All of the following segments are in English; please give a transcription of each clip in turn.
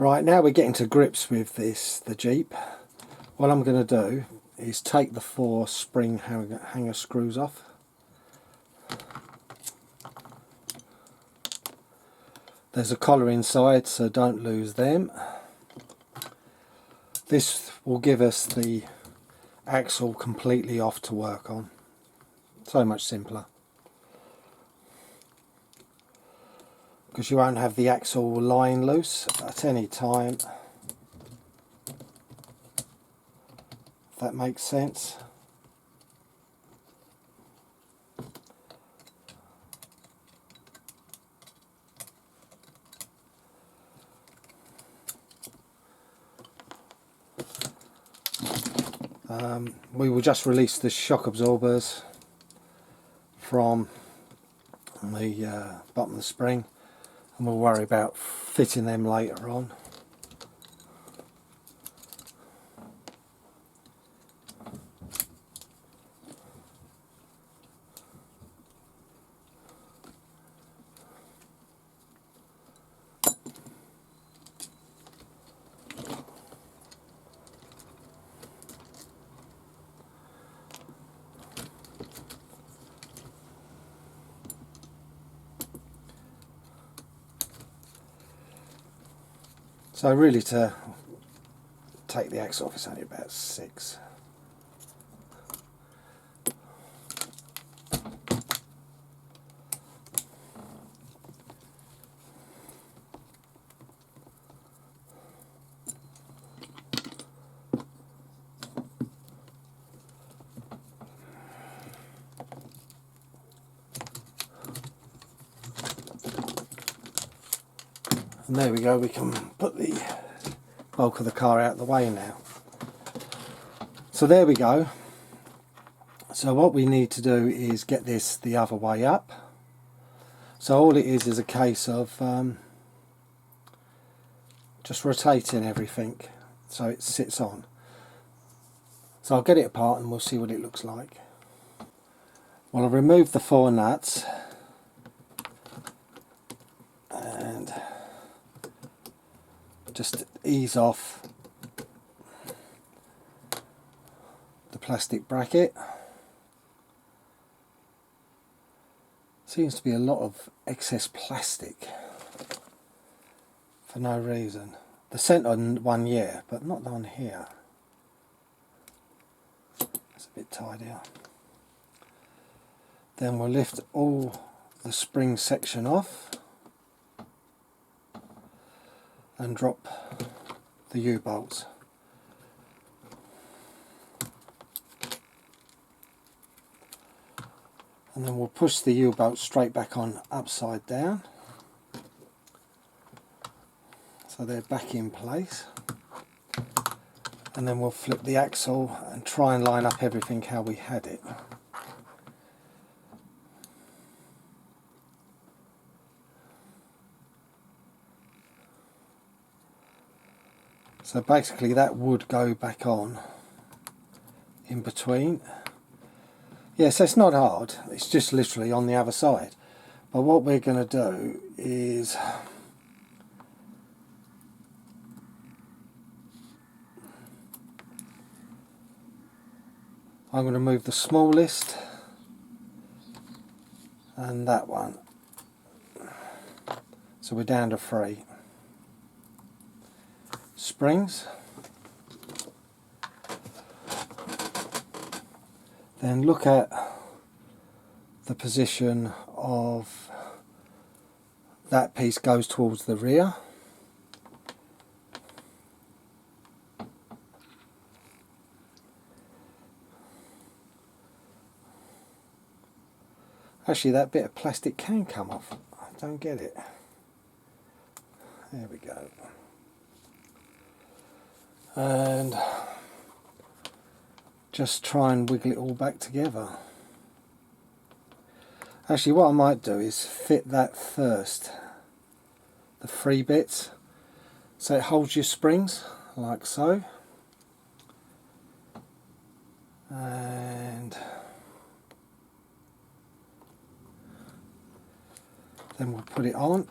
Right, now we're getting to grips with the Jeep. What I'm going to do is take the 4 spring hanger screws off. There's a collar inside, so don't lose them. This will give us the axle completely off to work on. So much simpler. Because you won't have the axle lying loose at any time. If that makes sense. We will just release the shock absorbers from the bottom of the spring, and we'll worry about fitting them later on. So really, to take the axle off, it's only about 6. And there we go, we can put the bulk of the car out of the way now. So there we go. So what we need to do is get this the other way up. So all it is a case of just rotating everything so it sits on. So I'll get it apart and we'll see what it looks like. Well, I've removed the 4 nuts and just ease off the plastic bracket. Seems to be a lot of excess plastic for no reason. The centre one, yeah, but not on here. It's a bit tidier. Then we'll lift all the spring section off and drop the U-bolts. And then we'll push the U-bolt straight back on upside down. So they're back in place. And then we'll flip the axle and try and line up everything how we had it. So basically that would go back on in between. Yes, it's not hard, it's just literally on the other side. But what we're going to do is I'm going to move the smallest and that one. So we're down to 3 springs. Then look at the position of that piece goes towards the rear. Actually, that bit of plastic can come off. I don't get it. There we go. And just try and wiggle it all back together. Actually, what I might do is fit that first, the 3 bits, so it holds your springs like so. And then we'll put it on.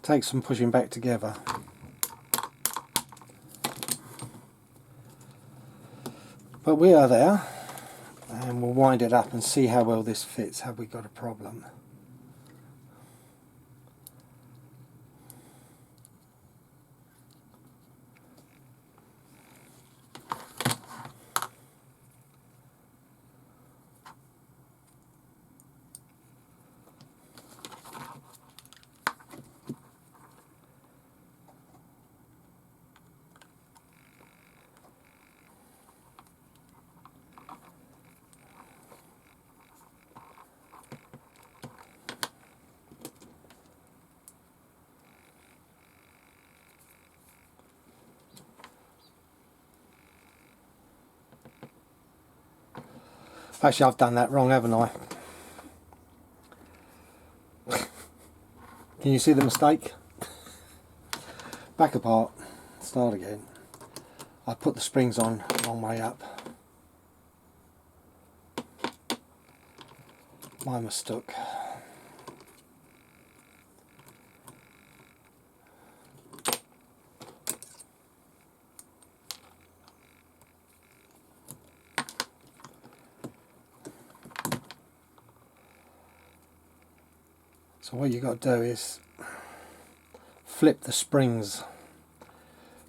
Takes some pushing back together. But we are there, and we'll wind it up and see how well this fits. Have we got a problem? Actually, I've done that wrong, haven't I? Can you see the mistake? Back apart, start again. I put the springs on the wrong way up. My mistake. So what you've got to do is flip the springs,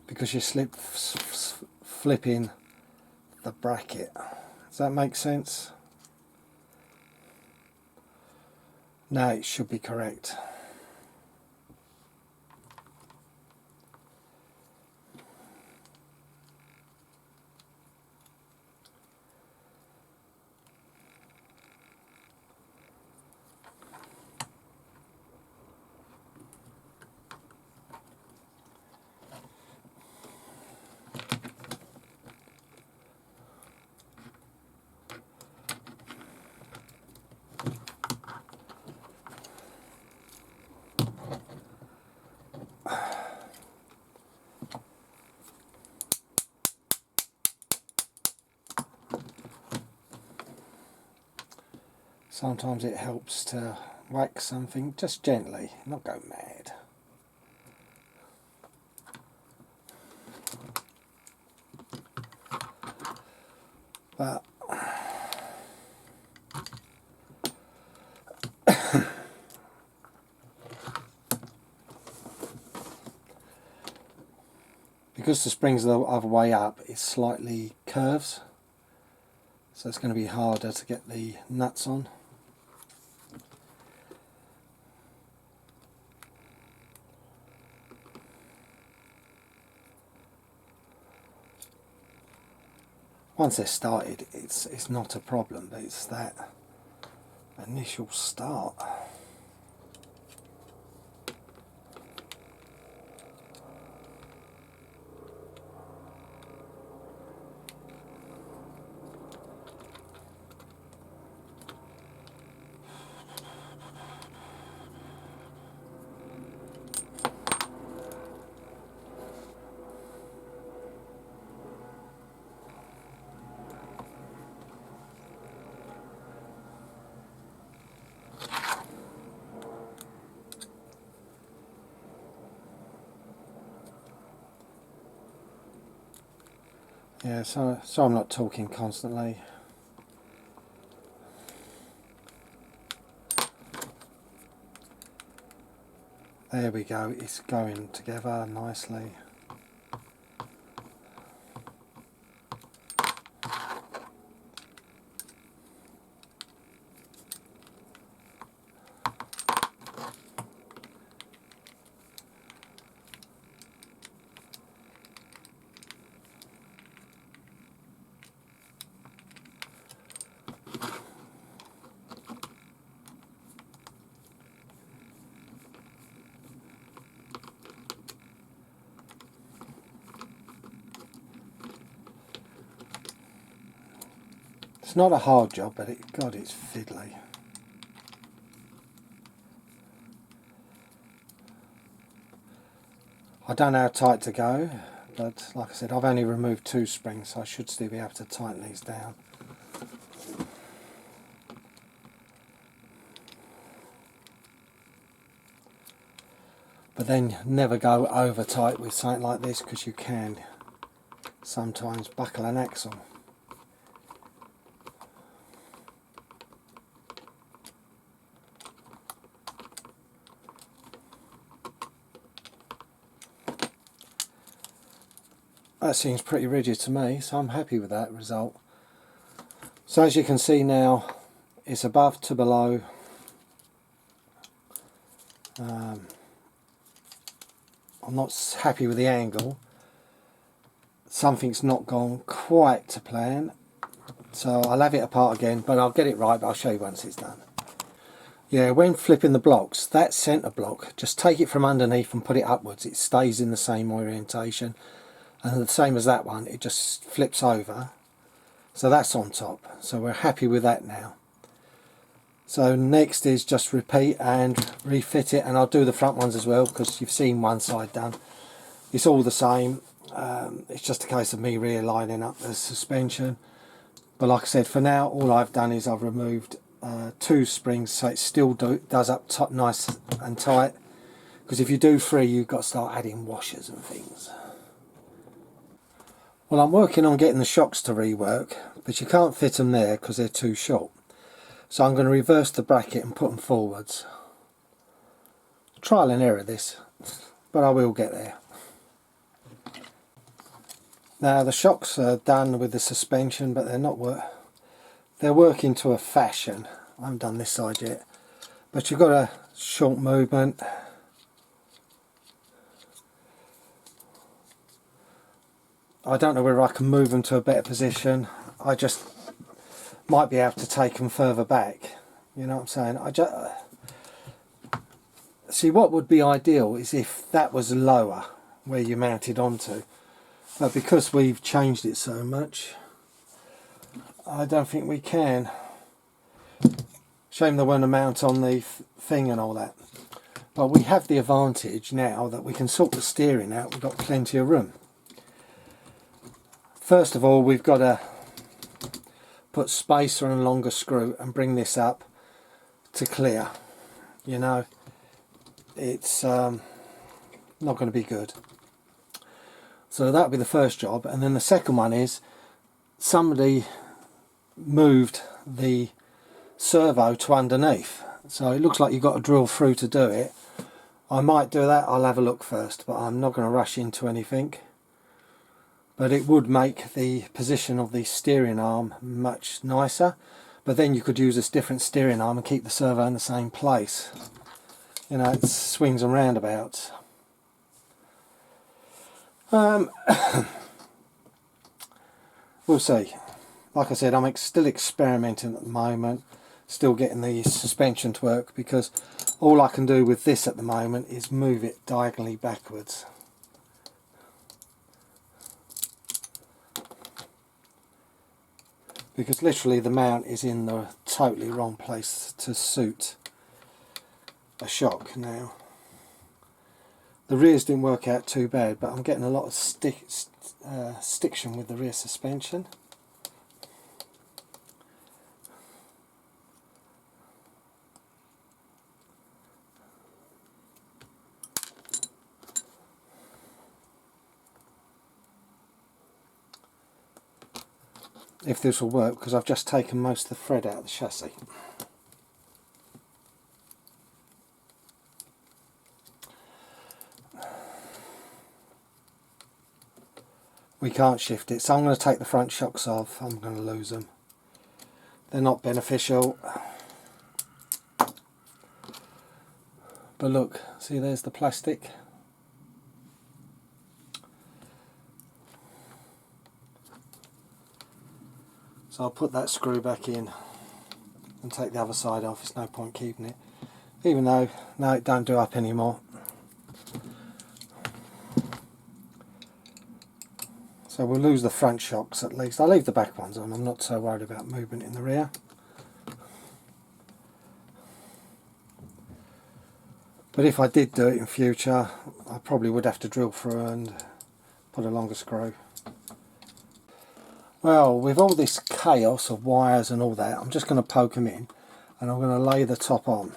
because you're flipping the bracket. Does that make sense? Now it should be correct. Sometimes it helps to whack something just gently, not go mad. But because the springs are the other way up, it slightly curves, so it's going to be harder to get the nuts on. Once they're started, it's not a problem, but it's that initial start. Yeah, so I'm not talking constantly. There we go, it's going together nicely. It's not a hard job, but God, it's fiddly. I don't know how tight to go, but like I said, I've only removed 2 springs, so I should still be able to tighten these down. but then never go over tight with something like this, because you can sometimes buckle an axle. That seems pretty rigid to me, so I'm happy with that result. So as you can see now, it's above to below. I'm not happy with the angle. Something's not gone quite to plan, so I'll have it apart again, but I'll get it right, but I'll show you once it's done. Yeah, when flipping the blocks, that centre block, just take it from underneath and put it upwards. It stays in the same orientation. And the same as that one, it just flips over. So that's on top. So we're happy with that now. So next is just repeat and refit it, and I'll do the front ones as well, because you've seen one side done. It's all the same. It's just a case of me realigning up the suspension. But like I said, for now, all I've done is I've removed 2 springs, so it still does up top nice and tight. Because if you do 3, you've got to start adding washers and things. Well, I'm working on getting the shocks to rework, but you can't fit them there because they're too short. So I'm going to reverse the bracket and put them forwards. Trial and error this, but I will get there. Now the shocks are done with the suspension, but they're working to a fashion. I haven't done this side yet, but you've got a short movement. I don't know whether I can move them to a better position. I just might be able to take them further back. You know what I'm saying? See, what would be ideal is if that was lower where you mounted onto. But because we've changed it so much, I don't think we can. Shame there weren't a mount on the thing and all that. But we have the advantage now that we can sort the steering out. We've got plenty of room. First of all, we've got to put spacer and longer screw and bring this up to clear. You know, it's not going to be good. So that'll be the first job, and then the second one is somebody moved the servo to underneath, so it looks like you've got to drill through to do it. I might do that. I'll have a look first, but I'm not going to rush into anything. But it would make the position of the steering arm much nicer, but then you could use this different steering arm and keep the servo in the same place. You know, it swings and roundabouts. We'll see. Like I said, I'm still experimenting at the moment, still getting the suspension to work, because all I can do with this at the moment is move it diagonally backwards. Because literally the mount is in the totally wrong place to suit a shock now. The rears didn't work out too bad, but I'm getting a lot of stiction with the rear suspension. If this will work, because I've just taken most of the thread out of the chassis. We can't shift it, so I'm going to take the front shocks off. I'm going to lose them. They're not beneficial. But look, see, there's the plastic. So I'll put that screw back in and take the other side off. There's no point keeping it, even though no, it don't do up anymore. So we'll lose the front shocks at least. I'll leave the back ones on. I'm not so worried about movement in the rear. But if I did do it in future, I probably would have to drill through and put a longer screw. Well, with all this chaos of wires and all that, I'm just going to poke them in and I'm going to lay the top on.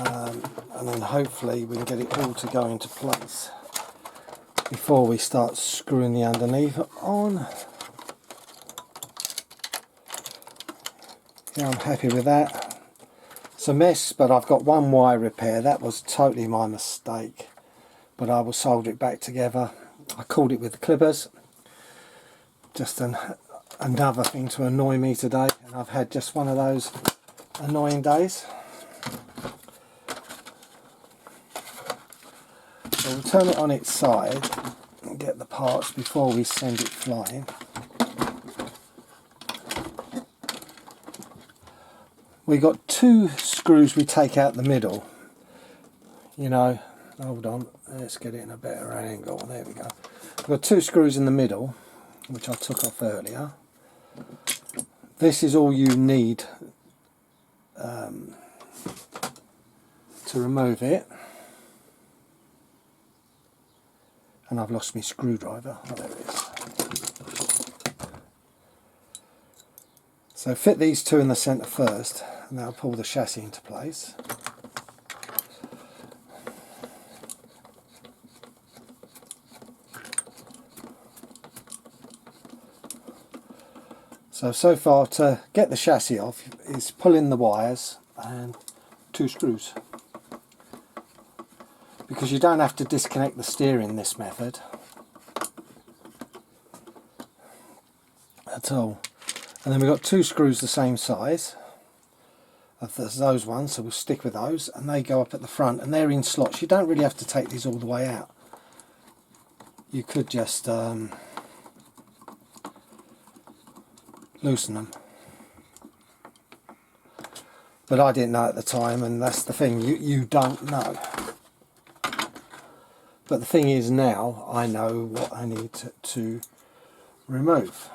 and then hopefully we can get it all to go into place before we start screwing the underneath on. Yeah, I'm happy with that. It's a mess, but I've got one wire repair. That was totally my mistake, but I will solder it back together. I caught it with the clippers. Just another thing to annoy me today, and I've had just one of those annoying days. So we'll turn it on its side and get the parts before we send it flying. We got 2 screws we take out the middle. You know, hold on, let's get it in a better angle. There we go. We've got 2 screws in the middle, which I took off earlier. This is all you need to remove it. And I've lost my screwdriver. Oh, there it is. So fit these 2 in the centre first, and that'll pull the chassis into place. So far to get the chassis off is pull in the wires and 2 screws. Because you don't have to disconnect the steering this method at all. And then we've got 2 screws the same size as those ones, so we'll stick with those, and they go up at the front and they're in slots. You don't really have to take these all the way out. You could just loosen them, but I didn't know at the time, and that's the thing, you don't know. But the thing is, now I know what I need to remove.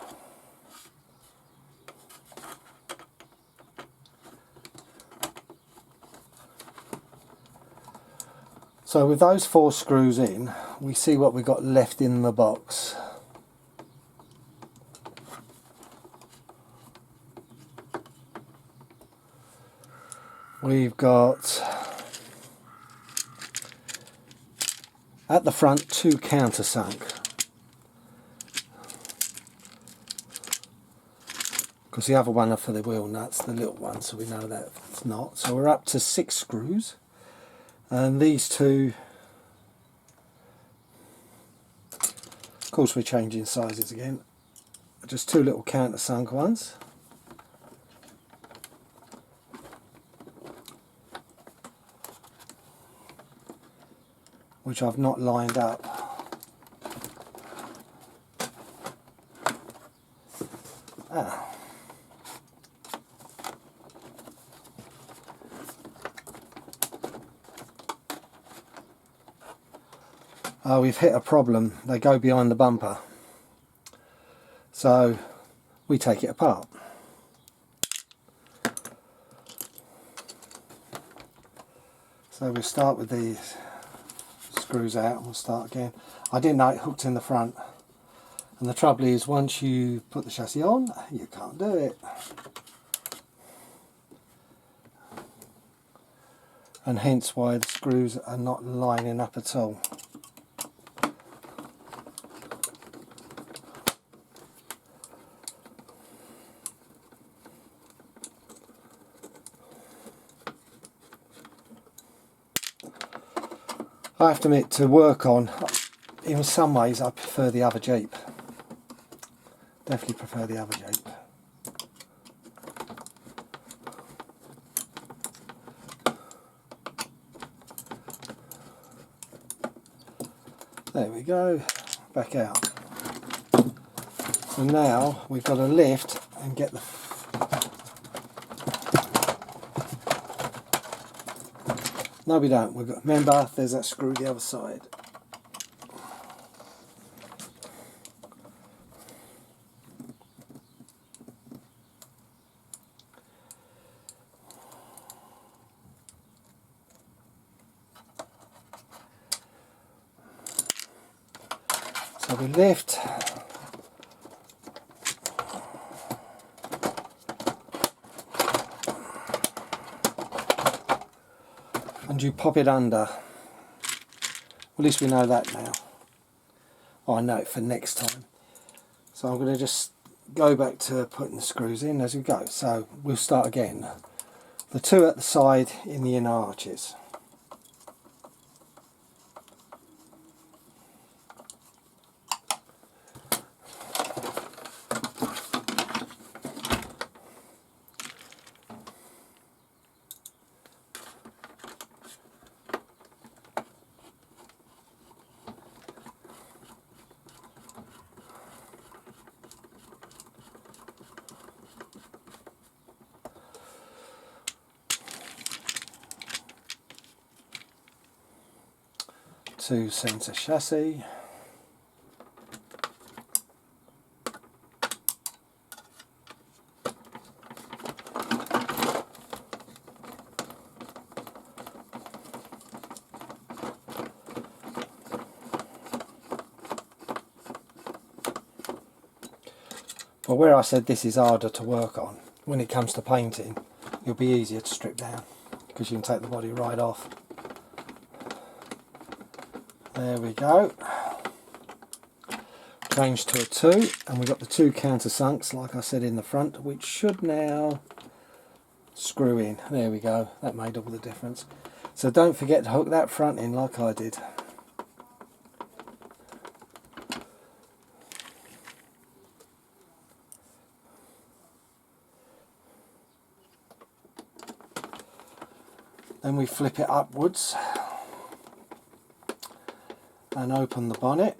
So with those 4 screws in, we see what we've got left in the box. We've got, at the front, 2 countersunk. Because the other one are for the wheel nuts, the little one, so we know that it's not. So we're up to 6 screws. And these 2, of course we're changing sizes again, just 2 little countersunk ones. Which I've not lined up. Oh, we've hit a problem. They go behind the bumper. So we take it apart. So we'll start with these screws out and we'll start again. I didn't know it hooked in the front, and the trouble is, once you put the chassis on, you can't do it. And hence why the screws are not lining up at all. I have to admit, to work on, in some ways I prefer the other Jeep. Definitely prefer the other Jeep. There we go, back out. So now we've got to lift and get the no, we don't. We've got, remember, there's that screw the other side. So we lift. and you pop it under. At least we know that now. Oh, I know it for next time. So I'm going to just go back to putting the screws in as we go. So we'll start again. The two at the side in the inner arches. Two centre chassis. Well, where I said this is harder to work on, when it comes to painting, it'll be easier to strip down because you can take the body right off. There we go. Change to a 2, and we've got the 2 countersunks, like I said, in the front, which should now screw in. There we go. That made all the difference. So don't forget to hook that front in like I did. Then we flip it upwards and open the bonnet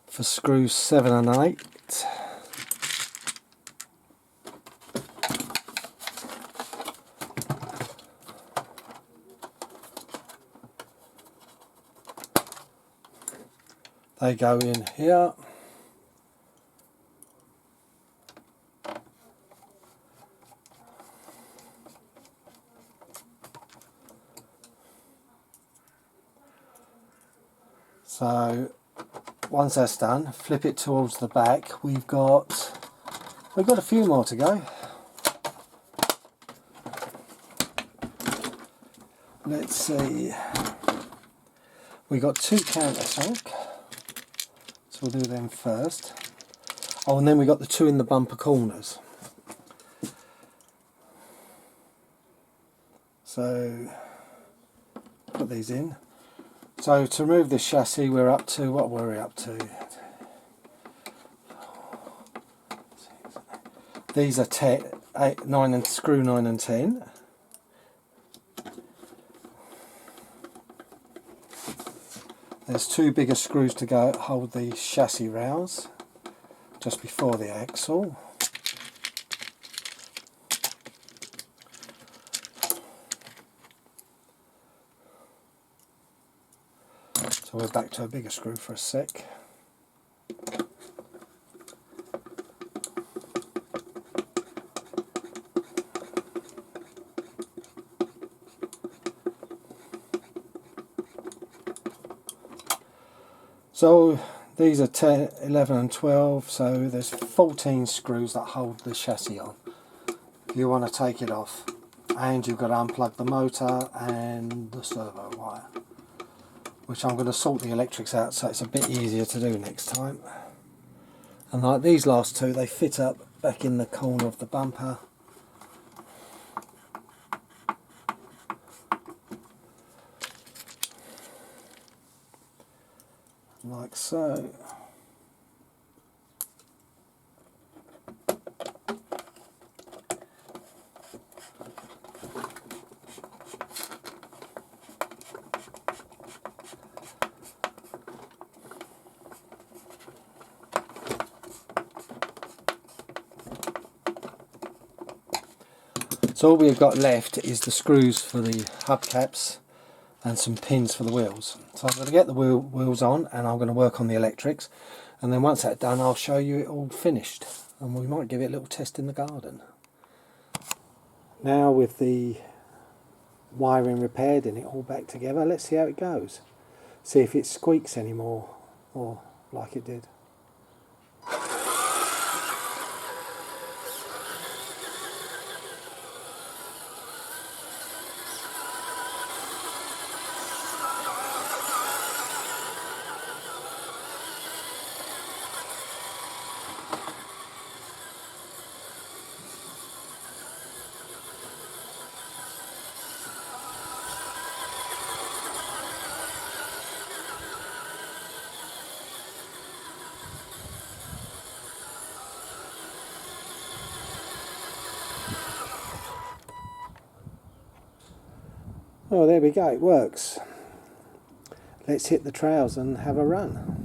for screws 7 and 8. They go in here. So once that's done, flip it towards the back. We've got a few more to go. Let's see. We got 2 countersunk, so we'll do them first. Oh, and then we got the 2 in the bumper corners. So put these in. So to remove this chassis, we're up to, what were we up to? These are 10, 8, 9 and screw 9 and 10. There's 2 bigger screws to go hold the chassis rails just before the axle. So we're back to a bigger screw for a sec. So these are 10, 11 and 12, so there's 14 screws that hold the chassis on. If you want to take it off, and you've got to unplug the motor and the servo wire, which I'm going to sort the electrics out so it's a bit easier to do next time. And like these last 2, they fit up back in the corner of the bumper. Like so. So all we've got left is the screws for the hubcaps and some pins for the wheels. So I'm going to get the wheels on, and I'm going to work on the electrics, and then once that's done I'll show you it all finished, and we might give it a little test in the garden. Now with the wiring repaired and it all back together, let's see how it goes. See if it squeaks anymore, or like it did. Oh, there we go, it works. Let's hit the trails and have a run.